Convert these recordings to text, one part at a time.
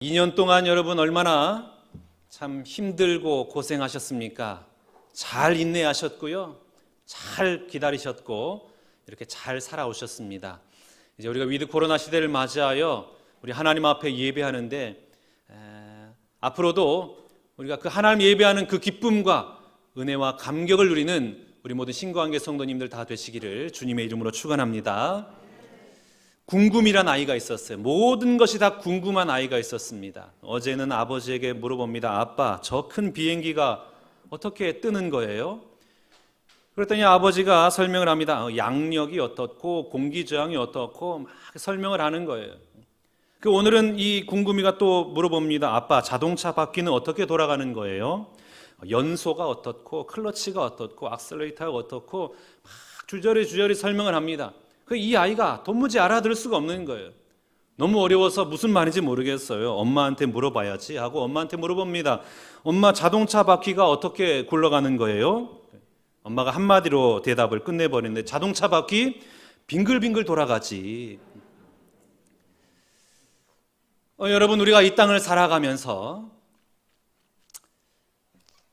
2년 동안 여러분 얼마나 참 힘들고 고생하셨습니까? 잘 인내하셨고요. 잘 기다리셨고 이렇게 잘 살아오셨습니다. 이제 우리가 위드 코로나 시대를 맞이하여 우리 하나님 앞에 예배하는데 앞으로도 우리가 그 하나님 예배하는 그 기쁨과 은혜와 감격을 누리는 우리 모든 신구한계 성도님들 다 되시기를 주님의 이름으로 축원합니다. 궁금이란 아이가 있었어요. 모든 것이 다 궁금한 아이가 있었습니다. 어제는 아버지에게 물어봅니다. 아빠, 저 큰 비행기가 어떻게 뜨는 거예요? 그랬더니 아버지가 설명을 합니다. 양력이 어떻고 공기저항이 어떻고 막 설명을 하는 거예요. 오늘은 이 궁금이가 또 물어봅니다. 아빠, 자동차 바퀴는 어떻게 돌아가는 거예요? 연소가 어떻고 클러치가 어떻고 악셀레이터가 어떻고 막 주저리 설명을 합니다. 이 아이가 도무지 알아들을 수가 없는 거예요. 너무 어려워서 무슨 말인지 모르겠어요. 엄마한테 물어봐야지 하고 엄마한테 물어봅니다. 엄마, 자동차 바퀴가 어떻게 굴러가는 거예요? 엄마가 한마디로 대답을 끝내버리는데 자동차 바퀴 빙글빙글 돌아가지. 여러분, 우리가 이 땅을 살아가면서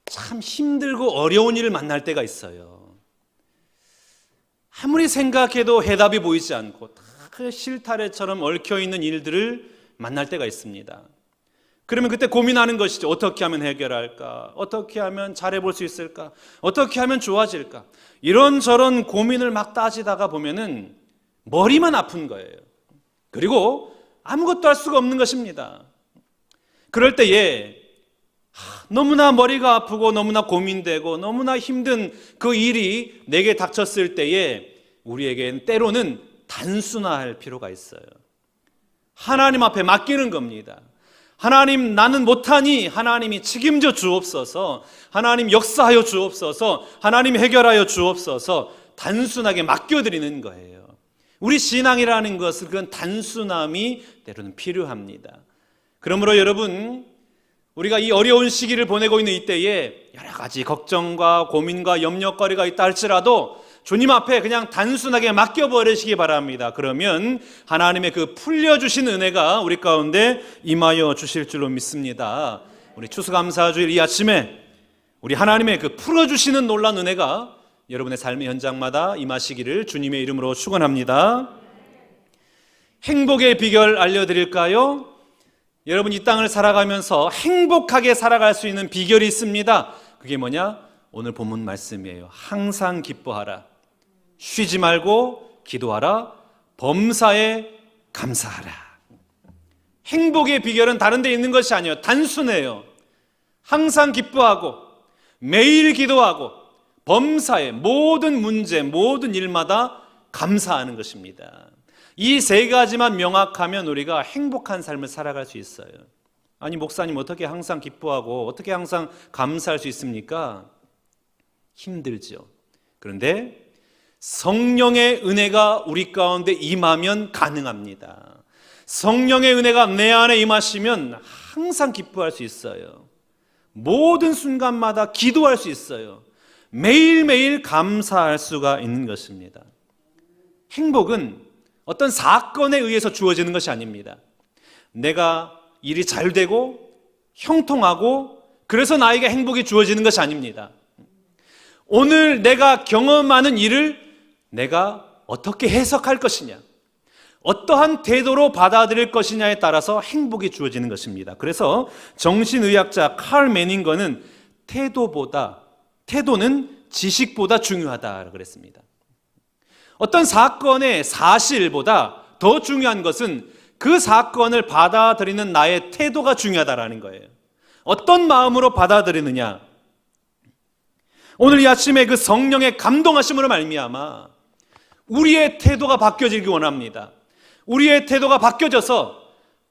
참 힘들고 어려운 일을 만날 때가 있어요. 아무리 생각해도 해답이 보이지 않고 다 실타래처럼 얽혀있는 일들을 만날 때가 있습니다. 그러면 그때 고민하는 것이죠. 어떻게 하면 해결할까? 어떻게 하면 잘해볼 수 있을까? 어떻게 하면 좋아질까? 이런저런 고민을 막 따지다가 보면은 머리만 아픈 거예요. 그리고 아무것도 할 수가 없는 것입니다. 그럴 때에 너무나 머리가 아프고 너무나 고민되고 너무나 힘든 그 일이 내게 닥쳤을 때에 우리에겐 때로는 단순화할 필요가 있어요. 하나님 앞에 맡기는 겁니다. 하나님, 나는 못하니 하나님이 책임져 주옵소서, 하나님 역사하여 주옵소서, 하나님 해결하여 주옵소서, 단순하게 맡겨드리는 거예요. 우리 신앙이라는 것은 그건 단순함이 때로는 필요합니다. 그러므로 여러분, 우리가 이 어려운 시기를 보내고 있는 이때에 여러 가지 걱정과 고민과 염려거리가 있다 할지라도 주님 앞에 그냥 단순하게 맡겨버리시기 바랍니다. 그러면 하나님의 그 풀려주신 은혜가 우리 가운데 임하여 주실 줄로 믿습니다. 우리 추수감사주일 이 아침에 우리 하나님의 그 풀어주시는 놀라운 은혜가 여러분의 삶의 현장마다 임하시기를 주님의 이름으로 축원합니다. 행복의 비결 알려드릴까요? 여러분, 이 땅을 살아가면서 행복하게 살아갈 수 있는 비결이 있습니다. 그게 뭐냐? 오늘 본문 말씀이에요. 항상 기뻐하라, 쉬지 말고 기도하라, 범사에 감사하라. 행복의 비결은 다른 데 있는 것이 아니에요. 단순해요. 항상 기뻐하고 매일 기도하고 범사에 모든 문제, 모든 일마다 감사하는 것입니다. 이 세 가지만 명확하면 우리가 행복한 삶을 살아갈 수 있어요. 아니, 목사님 어떻게 항상 기뻐하고 어떻게 항상 감사할 수 있습니까? 힘들죠. 그런데 성령의 은혜가 우리 가운데 임하면 가능합니다. 성령의 은혜가 내 안에 임하시면 항상 기뻐할 수 있어요. 모든 순간마다 기도할 수 있어요. 매일매일 감사할 수가 있는 것입니다. 행복은 어떤 사건에 의해서 주어지는 것이 아닙니다. 내가 일이 잘 되고 형통하고 그래서 나에게 행복이 주어지는 것이 아닙니다. 오늘 내가 경험하는 일을 내가 어떻게 해석할 것이냐, 어떠한 태도로 받아들일 것이냐에 따라서 행복이 주어지는 것입니다. 그래서 정신의학자 칼 매닝거는 태도는 지식보다 중요하다고 그랬습니다. 어떤 사건의 사실보다 더 중요한 것은 그 사건을 받아들이는 나의 태도가 중요하다라는 거예요. 어떤 마음으로 받아들이느냐. 오늘 이 아침에 그 성령의 감동하심으로 말미암아 우리의 태도가 바뀌어지기 원합니다. 우리의 태도가 바뀌어져서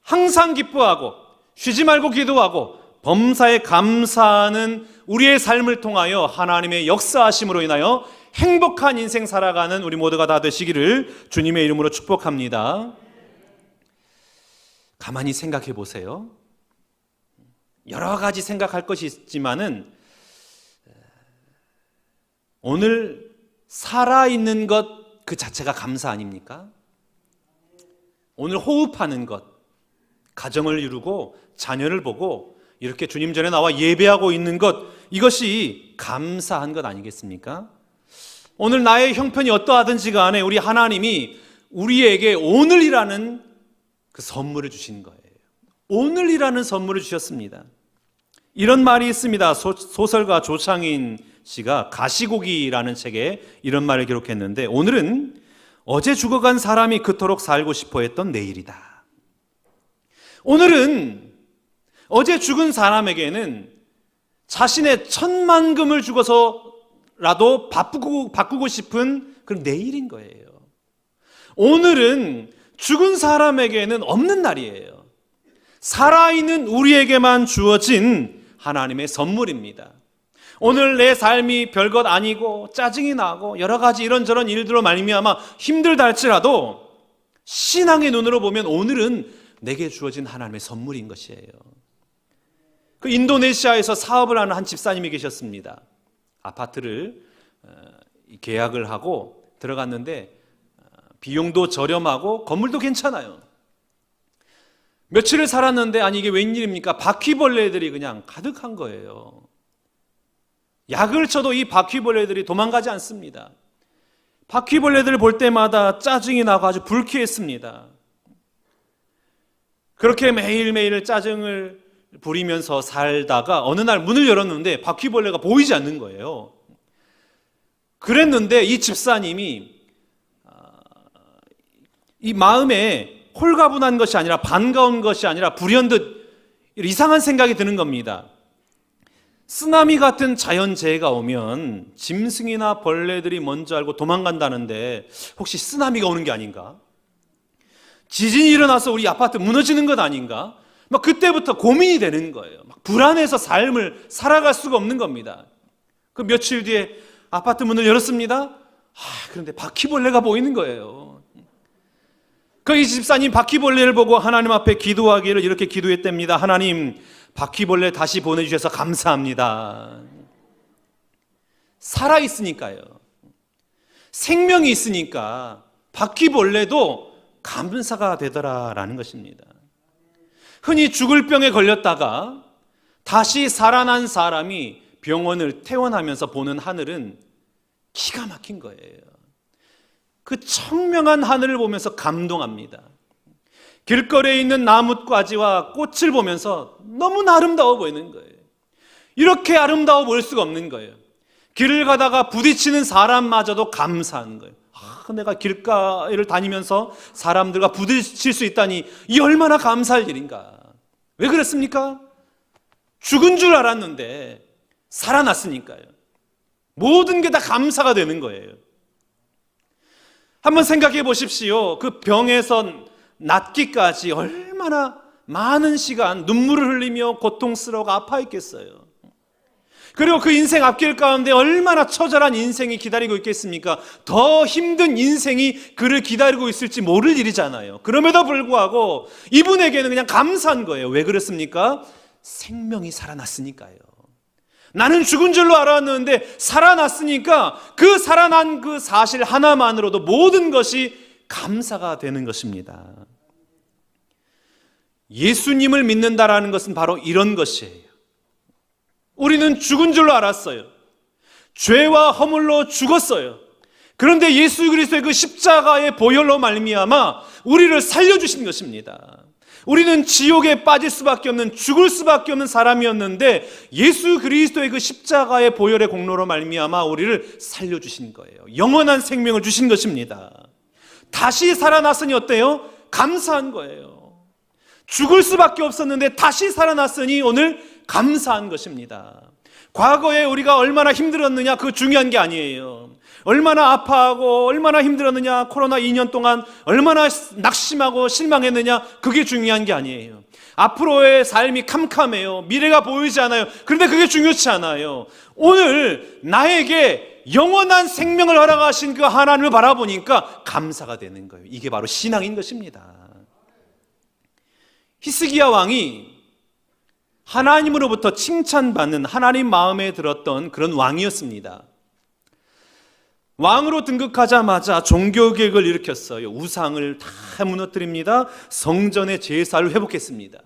항상 기뻐하고 쉬지 말고 기도하고 범사에 감사하는 우리의 삶을 통하여 하나님의 역사하심으로 인하여 행복한 인생 살아가는 우리 모두가 다 되시기를 주님의 이름으로 축복합니다. 가만히 생각해 보세요. 여러 가지 생각할 것이 있지만은 오늘 살아있는 것 그 자체가 감사 아닙니까? 오늘 호흡하는 것 가정을 이루고 자녀를 보고 이렇게 주님 전에 나와 예배하고 있는 것, 이것이 감사한 것 아니겠습니까? 오늘 나의 형편이 어떠하든지 간에 우리 하나님이 우리에게 오늘이라는 그 선물을 주신 거예요. 오늘이라는 선물을 주셨습니다. 이런 말이 있습니다. 소설가 조창인 씨가 가시고기라는 책에 이런 말을 기록했는데, 오늘은 어제 죽어간 사람이 그토록 살고 싶어 했던 내일이다. 오늘은 어제 죽은 사람에게는 자신의 천만금을 주고서라도 바꾸고 싶은 그런 내일인 거예요. 오늘은 죽은 사람에게는 없는 날이에요. 살아있는 우리에게만 주어진 하나님의 선물입니다. 오늘 내 삶이 별것 아니고 짜증이 나고 여러 가지 이런저런 일들로 말미암아 힘들다 할지라도 신앙의 눈으로 보면 오늘은 내게 주어진 하나님의 선물인 것이에요. 그 인도네시아에서 사업을 하는 한 집사님이 계셨습니다. 아파트를 계약을 하고 들어갔는데 비용도 저렴하고 건물도 괜찮아요. 며칠을 살았는데 아니 이게 웬일입니까? 바퀴벌레들이 그냥 가득한 거예요. 약을 쳐도 이 바퀴벌레들이 도망가지 않습니다. 바퀴벌레들을 볼 때마다 짜증이 나고 아주 불쾌했습니다. 그렇게 매일매일 짜증을 부리면서 살다가 어느 날 문을 열었는데 바퀴벌레가 보이지 않는 거예요. 그랬는데 이 집사님이 이 마음에 홀가분한 것이 아니라 반가운 것이 아니라 불현듯 이상한 생각이 드는 겁니다. 쓰나미 같은 자연재해가 오면 짐승이나 벌레들이 먼저 알고 도망간다는데 혹시 쓰나미가 오는 게 아닌가? 지진이 일어나서 우리 아파트 무너지는 것 아닌가? 막 그때부터 고민이 되는 거예요. 막 불안해서 삶을 살아갈 수가 없는 겁니다. 그 며칠 뒤에 아파트 문을 열었습니다. 그런데 바퀴벌레가 보이는 거예요. 그 이 집사님 바퀴벌레를 보고 하나님 앞에 기도하기를 이렇게 기도했답니다. 하나님, 바퀴벌레 다시 보내주셔서 감사합니다. 살아있으니까요. 생명이 있으니까 바퀴벌레도 감사가 되더라라는 것입니다. 흔히 죽을 병에 걸렸다가 다시 살아난 사람이 병원을 퇴원하면서 보는 하늘은 기가 막힌 거예요. 그 청명한 하늘을 보면서 감동합니다. 길거리에 있는 나뭇가지와 꽃을 보면서 너무나 아름다워 보이는 거예요. 이렇게 아름다워 보일 수가 없는 거예요. 길을 가다가 부딪히는 사람마저도 감사한 거예요. 내가 길가를 다니면서 사람들과 부딪힐 수 있다니 이 얼마나 감사할 일인가. 왜 그랬습니까? 죽은 줄 알았는데 살아났으니까요. 모든 게 다 감사가 되는 거예요. 한번 생각해 보십시오. 그 병에서 낫기까지 얼마나 많은 시간 눈물을 흘리며 고통스러워가 아파했겠어요. 그리고 그 인생 앞길 가운데 얼마나 처절한 인생이 기다리고 있겠습니까? 더 힘든 인생이 그를 기다리고 있을지 모를 일이잖아요. 그럼에도 불구하고 이분에게는 그냥 감사한 거예요. 왜 그렇습니까? 생명이 살아났으니까요. 나는 죽은 줄로 알았는데 살아났으니까 그 살아난 그 사실 하나만으로도 모든 것이 감사가 되는 것입니다. 예수님을 믿는다라는 것은 바로 이런 것이에요. 우리는 죽은 줄로 알았어요. 죄와 허물로 죽었어요. 그런데 예수 그리스도의 그 십자가의 보혈로 말미암아 우리를 살려주신 것입니다. 우리는 지옥에 빠질 수밖에 없는, 죽을 수밖에 없는 사람이었는데 예수 그리스도의 그 십자가의 보혈의 공로로 말미암아 우리를 살려주신 거예요. 영원한 생명을 주신 것입니다. 다시 살아났으니 어때요? 감사한 거예요. 죽을 수밖에 없었는데 다시 살아났으니 오늘 감사한 것입니다. 과거에 우리가 얼마나 힘들었느냐, 그거 중요한 게 아니에요. 얼마나 아파하고 얼마나 힘들었느냐, 코로나 2년 동안 얼마나 낙심하고 실망했느냐, 그게 중요한 게 아니에요. 앞으로의 삶이 캄캄해요. 미래가 보이지 않아요. 그런데 그게 중요치 않아요. 오늘 나에게 영원한 생명을 허락하신 그 하나님을 바라보니까 감사가 되는 거예요. 이게 바로 신앙인 것입니다. 히스기야 왕이 하나님으로부터 칭찬받는, 하나님 마음에 들었던 그런 왕이었습니다. 왕으로 등극하자마자 종교개혁을 일으켰어요. 우상을 다 무너뜨립니다. 성전의 제사를 회복했습니다.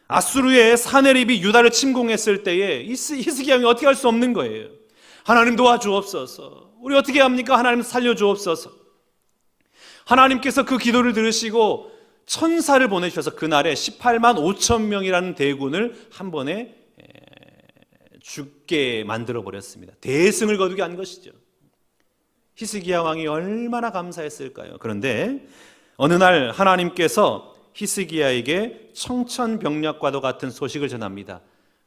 아수르의 사네립이 유다를 침공했을 때에 히스기야 왕이 어떻게 할 수 없는 거예요. 하나님 도와주옵소서. 우리 어떻게 합니까? 하나님 살려주옵소서. 하나님께서 그 기도를 들으시고 천사를 보내주셔서 그날에 18만 5천 명이라는 대군을 한 번에 죽게 만들어 버렸습니다. 대승을 거두게 한 것이죠. 히스기야 왕이 얼마나 감사했을까요? 그런데 어느 날 하나님께서 히스기야에게 청천벽력과도 같은 소식을 전합니다.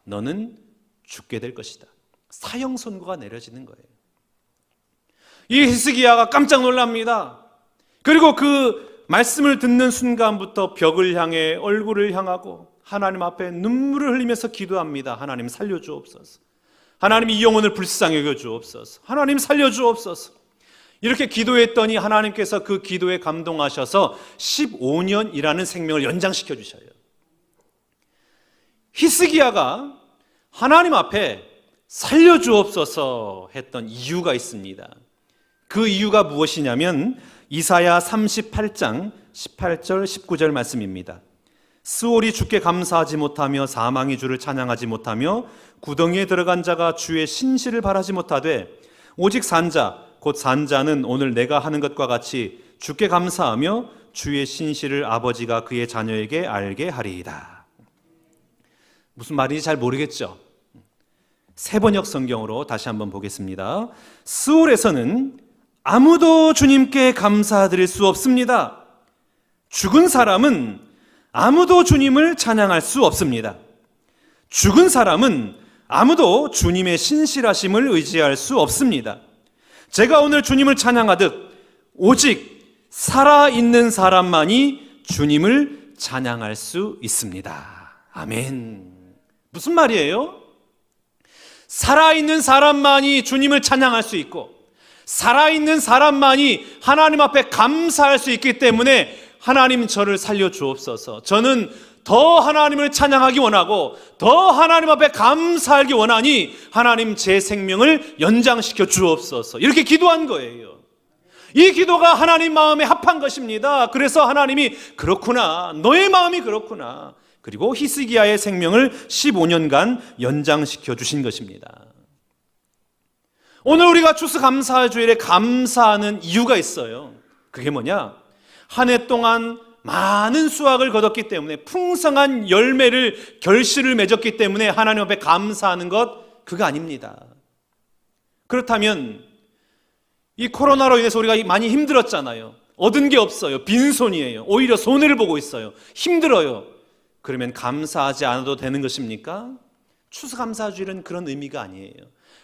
너는 죽게 될 것이다. 사형 선고가 내려지는 거예요. 이 히스기야가 깜짝 놀랍니다. 그리고 그 말씀을 듣는 순간부터 벽을 향해 얼굴을 향하고 하나님 앞에 눈물을 흘리면서 기도합니다. 하나님 살려주옵소서. 하나님 이 영혼을 불쌍히 여겨주옵소서. 하나님 살려주옵소서. 이렇게 기도했더니 하나님께서 그 기도에 감동하셔서 15년이라는 생명을 연장시켜 주셔요. 히스기야가 하나님 앞에 살려주옵소서 했던 이유가 있습니다. 그 이유가 무엇이냐면 이사야 38장 18절 19절 말씀입니다. 스올이 주께 감사하지 못하며 사망이 주를 찬양하지 못하며 구덩이에 들어간 자가 주의 신실을 바라지 못하되 오직 산자 곧 산자는 오늘 내가 하는 것과 같이 주께 감사하며 주의 신실을 아버지가 그의 자녀에게 알게 하리이다. 무슨 말인지 잘 모르겠죠? 세번역 성경으로 다시 한번 보겠습니다. 스올에서는 아무도 주님께 감사드릴 수 없습니다. 죽은 사람은 아무도 주님을 찬양할 수 없습니다. 죽은 사람은 아무도 주님의 신실하심을 의지할 수 없습니다. 제가 오늘 주님을 찬양하듯 오직 살아있는 사람만이 주님을 찬양할 수 있습니다. 아멘. 무슨 말이에요? 살아있는 사람만이 주님을 찬양할 수 있고 살아있는 사람만이 하나님 앞에 감사할 수 있기 때문에 하나님 저를 살려주옵소서. 저는 더 하나님을 찬양하기 원하고 더 하나님 앞에 감사하기 원하니 하나님 제 생명을 연장시켜 주옵소서. 이렇게 기도한 거예요. 이 기도가 하나님 마음에 합한 것입니다. 그래서 하나님이 그렇구나, 너의 마음이 그렇구나. 그리고 히스기야의 생명을 15년간 연장시켜 주신 것입니다. 오늘 우리가 추수감사주일에 감사하는 이유가 있어요. 그게 뭐냐? 한 해 동안 많은 수확을 거뒀기 때문에 풍성한 열매를 결실을 맺었기 때문에 하나님 앞에 감사하는 것, 그거 아닙니다. 그렇다면 이 코로나로 인해서 우리가 많이 힘들었잖아요. 얻은 게 없어요. 빈손이에요. 오히려 손해를 보고 있어요. 힘들어요. 그러면 감사하지 않아도 되는 것입니까? 추수감사주일은 그런 의미가 아니에요.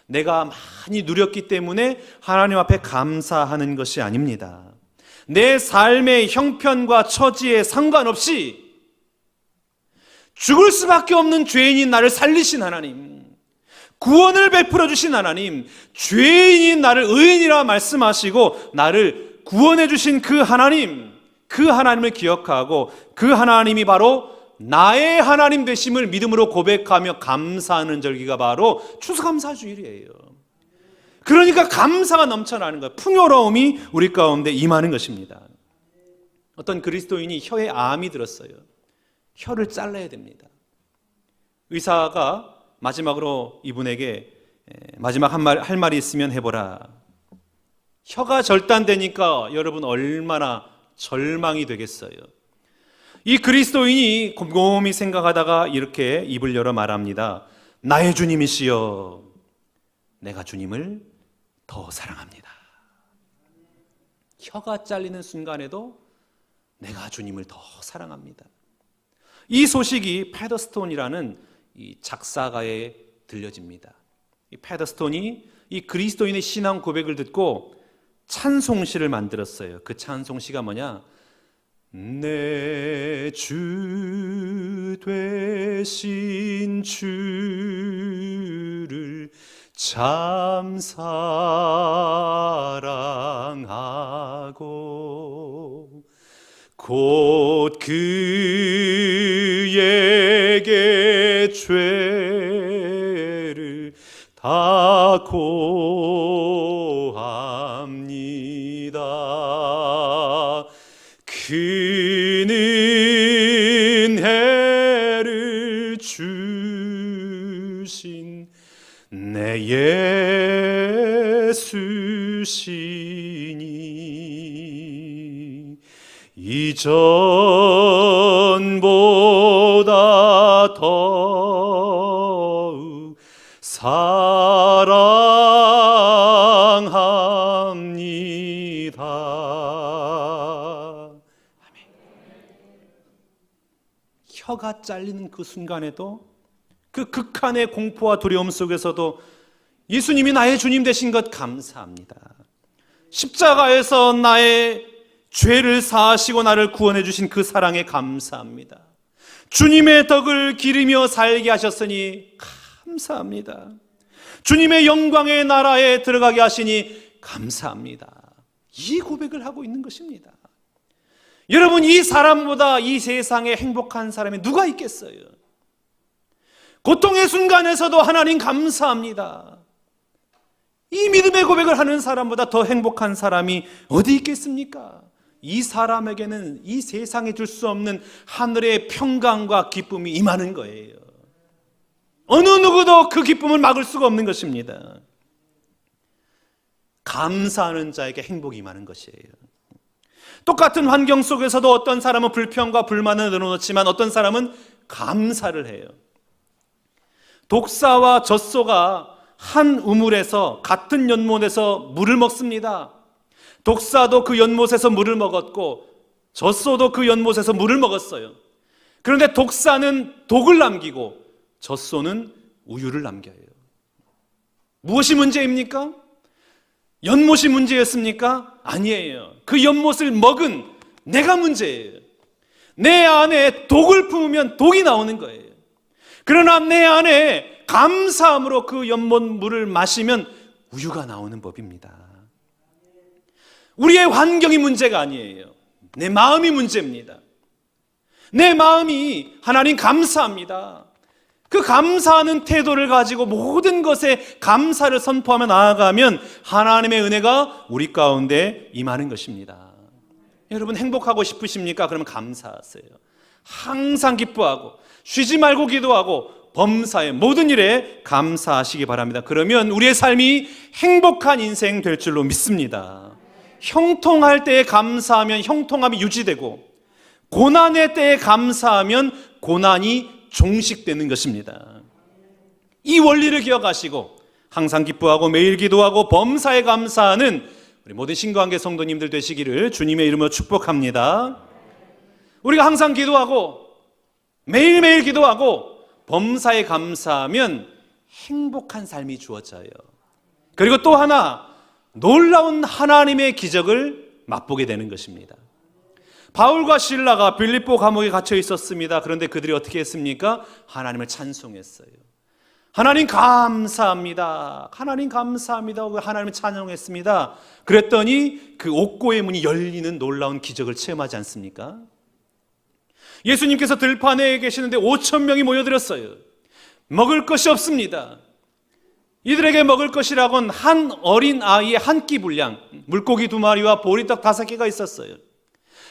내가 많이 누렸기 때문에 하나님 앞에 감사하는 것이 아닙니다. 내 삶의 형편과 처지에 상관없이 죽을 수밖에 없는 죄인인 나를 살리신 하나님, 구원을 베풀어 주신 하나님, 죄인인 나를 의인이라 말씀하시고 나를 구원해 주신 그 하나님, 그 하나님을 기억하고 그 하나님이 바로 나의 하나님 되심을 믿음으로 고백하며 감사하는 절기가 바로 추수감사주일이에요. 그러니까 감사가 넘쳐나는 거예요. 풍요로움이 우리 가운데 임하는 것입니다. 어떤 그리스도인이 혀에 암이 들었어요. 혀를 잘라야 됩니다. 의사가 마지막으로 이분에게 마지막 할 말이 있으면 해보라. 혀가 절단되니까 여러분 얼마나 절망이 되겠어요. 이 그리스도인이 곰곰이 생각하다가 이렇게 입을 열어 말합니다. 나의 주님이시여, 내가 주님을 더 사랑합니다. 혀가 잘리는 순간에도 내가 주님을 더 사랑합니다. 이 소식이 패더스톤이라는 이 작사가에 들려집니다. 이 패더스톤이 이 그리스도인의 신앙 고백을 듣고 찬송시를 만들었어요. 그 찬송시가 뭐냐? 내 주 되신 주를 참 사랑하고 곧 그에게 죄를 다 고하고 주신 내 예수시니 이전보다 더욱 사랑합니다. 아멘. 혀가 잘리는 그 순간에도, 그 극한의 공포와 두려움 속에서도 예수님이 나의 주님 되신 것 감사합니다. 십자가에서 나의 죄를 사하시고 나를 구원해 주신 그 사랑에 감사합니다. 주님의 덕을 기리며 살게 하셨으니 감사합니다. 주님의 영광의 나라에 들어가게 하시니 감사합니다. 이 고백을 하고 있는 것입니다. 여러분, 이 사람보다 이 세상에 행복한 사람이 누가 있겠어요? 고통의 순간에서도 하나님 감사합니다. 이 믿음의 고백을 하는 사람보다 더 행복한 사람이 어디 있겠습니까? 이 사람에게는 이 세상에 줄 수 없는 하늘의 평강과 기쁨이 임하는 거예요. 어느 누구도 그 기쁨을 막을 수가 없는 것입니다. 감사하는 자에게 행복이 임하는 것이에요. 똑같은 환경 속에서도 어떤 사람은 불평과 불만을 늘어놓지만 어떤 사람은 감사를 해요. 독사와 젖소가 한 우물에서 같은 연못에서 물을 먹습니다. 독사도 그 연못에서 물을 먹었고 젖소도 그 연못에서 물을 먹었어요. 그런데 독사는 독을 남기고 젖소는 우유를 남겨요. 무엇이 문제입니까? 연못이 문제였습니까? 아니에요. 그 연못을 먹은 내가 문제예요. 내 안에 독을 품으면 독이 나오는 거예요. 그러나 내 안에 감사함으로 그 연못 물을 마시면 우유가 나오는 법입니다. 우리의 환경이 문제가 아니에요. 내 마음이 문제입니다. 내 마음이 하나님 감사합니다. 그 감사하는 태도를 가지고 모든 것에 감사를 선포하며 나아가면 하나님의 은혜가 우리 가운데 임하는 것입니다. 여러분, 행복하고 싶으십니까? 그러면 감사하세요. 항상 기뻐하고 쉬지 말고 기도하고 범사의 모든 일에 감사하시기 바랍니다. 그러면 우리의 삶이 행복한 인생 될 줄로 믿습니다. 형통할 때에 감사하면 형통함이 유지되고 고난의 때에 감사하면 고난이 종식되는 것입니다. 이 원리를 기억하시고 항상 기뻐하고 매일 기도하고 범사에 감사하는 우리 모든 신과한계 성도님들 되시기를 주님의 이름으로 축복합니다. 우리가 항상 기도하고 매일매일 기도하고 범사에 감사하면 행복한 삶이 주어져요. 그리고 또 하나, 놀라운 하나님의 기적을 맛보게 되는 것입니다. 바울과 실라가 빌립보 감옥에 갇혀 있었습니다. 그런데 그들이 어떻게 했습니까? 하나님을 찬송했어요. 하나님 감사합니다. 하나님 감사합니다. 하나님을 찬양했습니다. 그랬더니 그 옥고의 문이 열리는 놀라운 기적을 체험하지 않습니까? 예수님께서 들판에 계시는데 5,000명이 모여들었어요. 먹을 것이 없습니다. 이들에게 먹을 것이라곤 한 어린 아이의 한 끼 분량, 물고기 2마리와 보리떡 5개가 있었어요.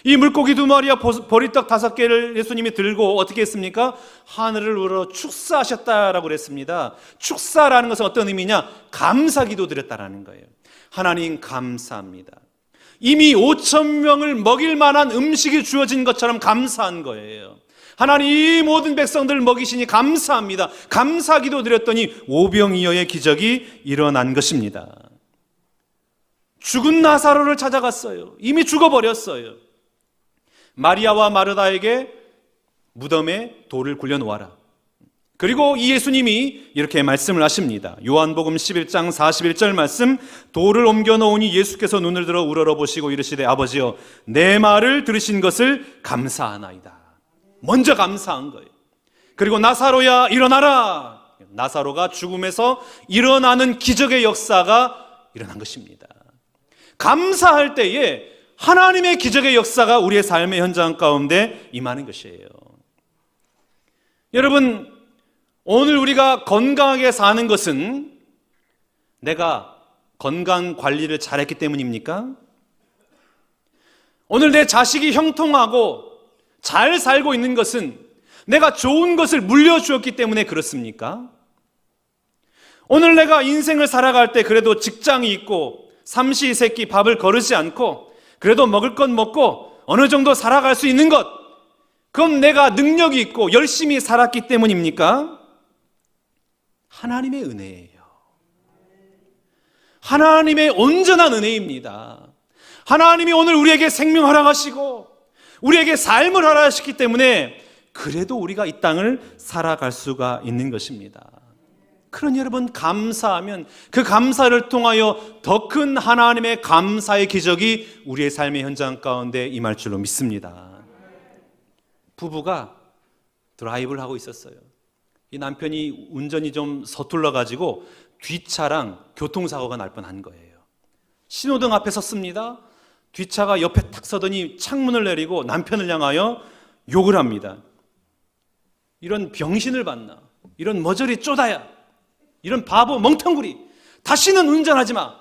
이 물고기 2마리와 보리떡 5개를 예수님이 들고 어떻게 했습니까? 하늘을 우러 축사하셨다라고 그랬습니다. 축사라는 것은 어떤 의미냐? 감사기도 드렸다라는 거예요. 하나님 감사합니다. 이미 5,000명을 먹일 만한 음식이 주어진 것처럼 감사한 거예요. 하나님, 이 모든 백성들을 먹이시니 감사합니다. 감사기도 드렸더니 오병이어의 기적이 일어난 것입니다. 죽은 나사로를 찾아갔어요. 이미 죽어버렸어요. 마리아와 마르다에게 무덤에 돌을 굴려놓아라. 그리고 이 예수님이 이렇게 말씀을 하십니다. 요한복음 11장 41절 말씀, 돌을 옮겨 놓으니 예수께서 눈을 들어 우러러보시고 이르시되 아버지여, 내 말을 들으신 것을 감사하나이다. 먼저 감사한 거예요. 그리고 나사로야 일어나라. 나사로가 죽음에서 일어나는 기적의 역사가 일어난 것입니다. 감사할 때에 하나님의 기적의 역사가 우리의 삶의 현장 가운데 임하는 것이에요. 여러분, 오늘 우리가 건강하게 사는 것은 내가 건강 관리를 잘했기 때문입니까? 오늘 내 자식이 형통하고 잘 살고 있는 것은 내가 좋은 것을 물려주었기 때문에 그렇습니까? 오늘 내가 인생을 살아갈 때 그래도 직장이 있고 삼시세끼 밥을 거르지 않고 그래도 먹을 것 먹고 어느 정도 살아갈 수 있는 것, 그건 내가 능력이 있고 열심히 살았기 때문입니까? 하나님의 은혜예요. 하나님의 온전한 은혜입니다. 하나님이 오늘 우리에게 생명 허락하시고 우리에게 삶을 허락하셨기 때문에 그래도 우리가 이 땅을 살아갈 수가 있는 것입니다. 그러니 여러분, 감사하면 그 감사를 통하여 더 큰 하나님의 감사의 기적이 우리의 삶의 현장 가운데 임할 줄로 믿습니다. 부부가 드라이브를 하고 있었어요. 이 남편이 운전이 좀 서툴러 가지고 뒷차랑 교통사고가 날 뻔한 거예요. 신호등 앞에 섰습니다. 뒷차가 옆에 탁 서더니 창문을 내리고 남편을 향하여 욕을 합니다. 이런 병신을 봤나? 이런 머저리 쪼다야! 이런 바보 멍텅구리! 다시는 운전하지 마!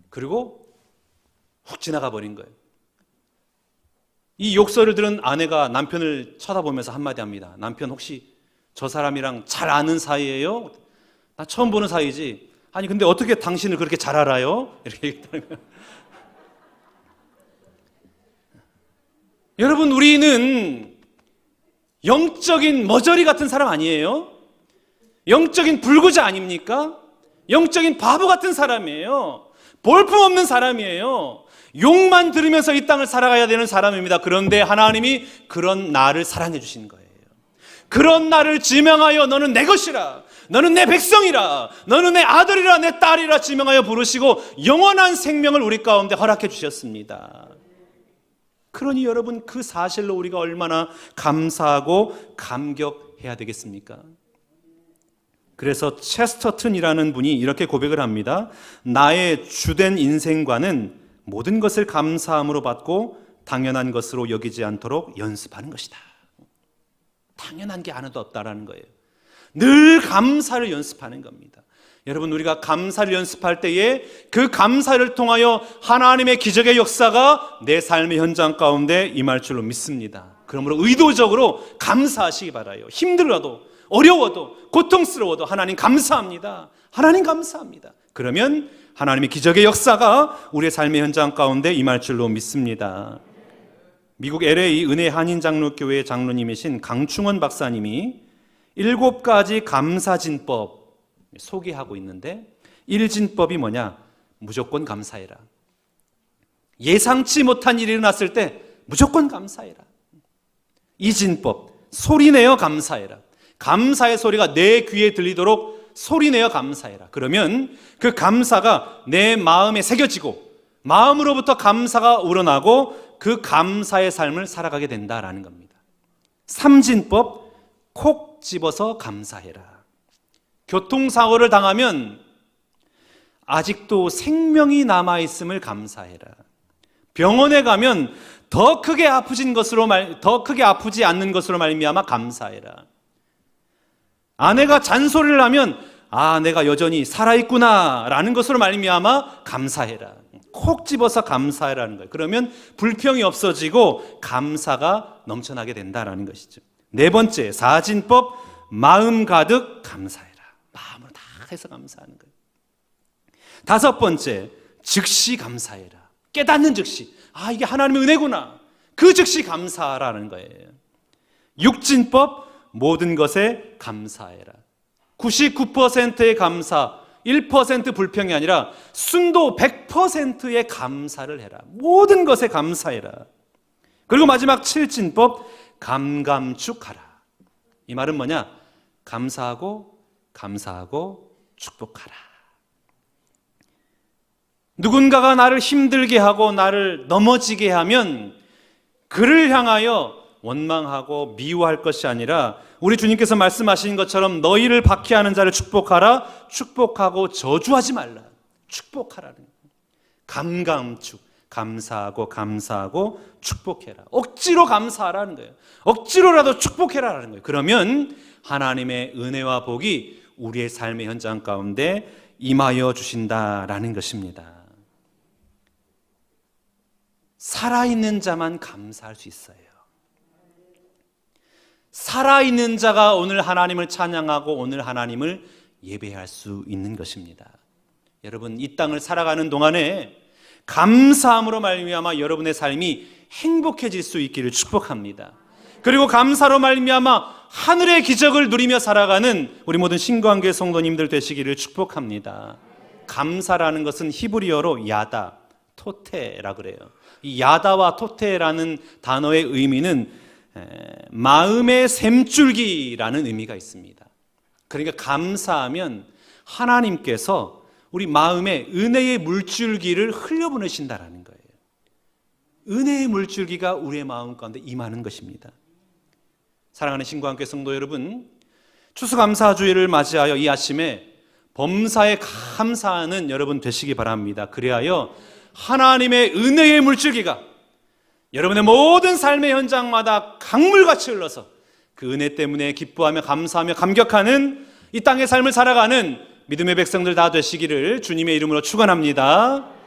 그리고 훅 지나가 버린 거예요. 이 욕설을 들은 아내가 남편을 쳐다보면서 한마디 합니다. 남편, 혹시 저 사람이랑 잘 아는 사이예요? 나 처음 보는 사이지. 아니 근데 어떻게 당신을 그렇게 잘 알아요? 이렇게 얘기했다는 거예요. 여러분, 우리는 영적인 머저리 같은 사람 아니에요? 영적인 불구자 아닙니까? 영적인 바보 같은 사람이에요. 볼품없는 사람이에요. 욕만 들으면서 이 땅을 살아가야 되는 사람입니다. 그런데 하나님이 그런 나를 사랑해 주신 거예요. 그런 나를 지명하여 너는 내 것이라, 너는 내 백성이라, 너는 내 아들이라, 내 딸이라 지명하여 부르시고 영원한 생명을 우리 가운데 허락해 주셨습니다. 그러니 여러분, 그 사실로 우리가 얼마나 감사하고 감격해야 되겠습니까? 그래서 체스터튼이라는 분이 이렇게 고백을 합니다. 나의 주된 인생관은 모든 것을 감사함으로 받고 당연한 것으로 여기지 않도록 연습하는 것이다. 당연한 게 하나도 없다라는 거예요. 늘 감사를 연습하는 겁니다. 여러분, 우리가 감사를 연습할 때에 그 감사를 통하여 하나님의 기적의 역사가 내 삶의 현장 가운데 임할 줄로 믿습니다. 그러므로 의도적으로 감사하시기 바라요. 힘들어도, 어려워도, 고통스러워도 하나님 감사합니다. 하나님 감사합니다. 그러면 하나님의 기적의 역사가 우리의 삶의 현장 가운데 임할 줄로 믿습니다. 미국 LA 은혜 한인장로교회 장로님이신 강충원 박사님이 7가지 감사진법 소개하고 있는데, 1진법이 뭐냐? 무조건 감사해라. 예상치 못한 일이 일어났을 때 무조건 감사해라. 2진법, 소리내어 감사해라. 감사의 소리가 내 귀에 들리도록 소리내어 감사해라. 그러면 그 감사가 내 마음에 새겨지고 마음으로부터 감사가 우러나고 그 감사의 삶을 살아가게 된다라는 겁니다. 3진법, 콕 집어서 감사해라. 교통사고를 당하면 아직도 생명이 남아있음을 감사해라. 병원에 가면 더 크게 아프지 않는 것으로 말미암아 감사해라. 아내가 잔소리를 하면 내가 여전히 살아있구나 라는 것으로 말미암아 감사해라. 콕 집어서 감사해라는 거예요. 그러면 불평이 없어지고 감사가 넘쳐나게 된다라는 것이죠. 4번째, 4진법, 마음 가득 감사해라. 마음으로 다 해서 감사하는 거예요. 5번째, 즉시 감사해라. 깨닫는 즉시, 이게 하나님의 은혜구나. 그 즉시 감사하라는 거예요. 6진법, 모든 것에 감사해라. 99%의 감사, 1% 불평이 아니라 순도 100%의 감사를 해라. 모든 것에 감사해라. 그리고 마지막 7진법, 감감축하라. 이 말은 뭐냐? 감사하고 축복하라. 누군가가 나를 힘들게 하고 나를 넘어지게 하면 그를 향하여 원망하고 미워할 것이 아니라 우리 주님께서 말씀하신 것처럼 너희를 박해하는 자를 축복하라. 축복하고 저주하지 말라. 축복하라는 거예요. 감감축, 감사하고 축복해라. 억지로 감사하라는 거예요. 억지로라도 축복해라라는 거예요. 그러면 하나님의 은혜와 복이 우리의 삶의 현장 가운데 임하여 주신다라는 것입니다. 살아있는 자만 감사할 수 있어요. 살아있는 자가 오늘 하나님을 찬양하고 오늘 하나님을 예배할 수 있는 것입니다. 여러분, 이 땅을 살아가는 동안에 감사함으로 말미암아 여러분의 삶이 행복해질 수 있기를 축복합니다. 그리고 감사로 말미암아 하늘의 기적을 누리며 살아가는 우리 모든 신구한교회 성도님들 되시기를 축복합니다. 감사라는 것은 히브리어로 야다, 토테라 그래요. 이 야다와 토테라는 단어의 의미는 마음의 샘줄기라는 의미가 있습니다. 그러니까 감사하면 하나님께서 우리 마음에 은혜의 물줄기를 흘려보내신다라는 거예요. 은혜의 물줄기가 우리의 마음 가운데 임하는 것입니다. 사랑하는 신구한교회 성도 여러분, 추수감사주일을 맞이하여 이 아침에 범사에 감사하는 여러분 되시기 바랍니다. 그리하여 하나님의 은혜의 물줄기가 여러분의 모든 삶의 현장마다 강물같이 흘러서 그 은혜 때문에 기뻐하며 감사하며 감격하는 이 땅의 삶을 살아가는 믿음의 백성들 다 되시기를 주님의 이름으로 축원합니다.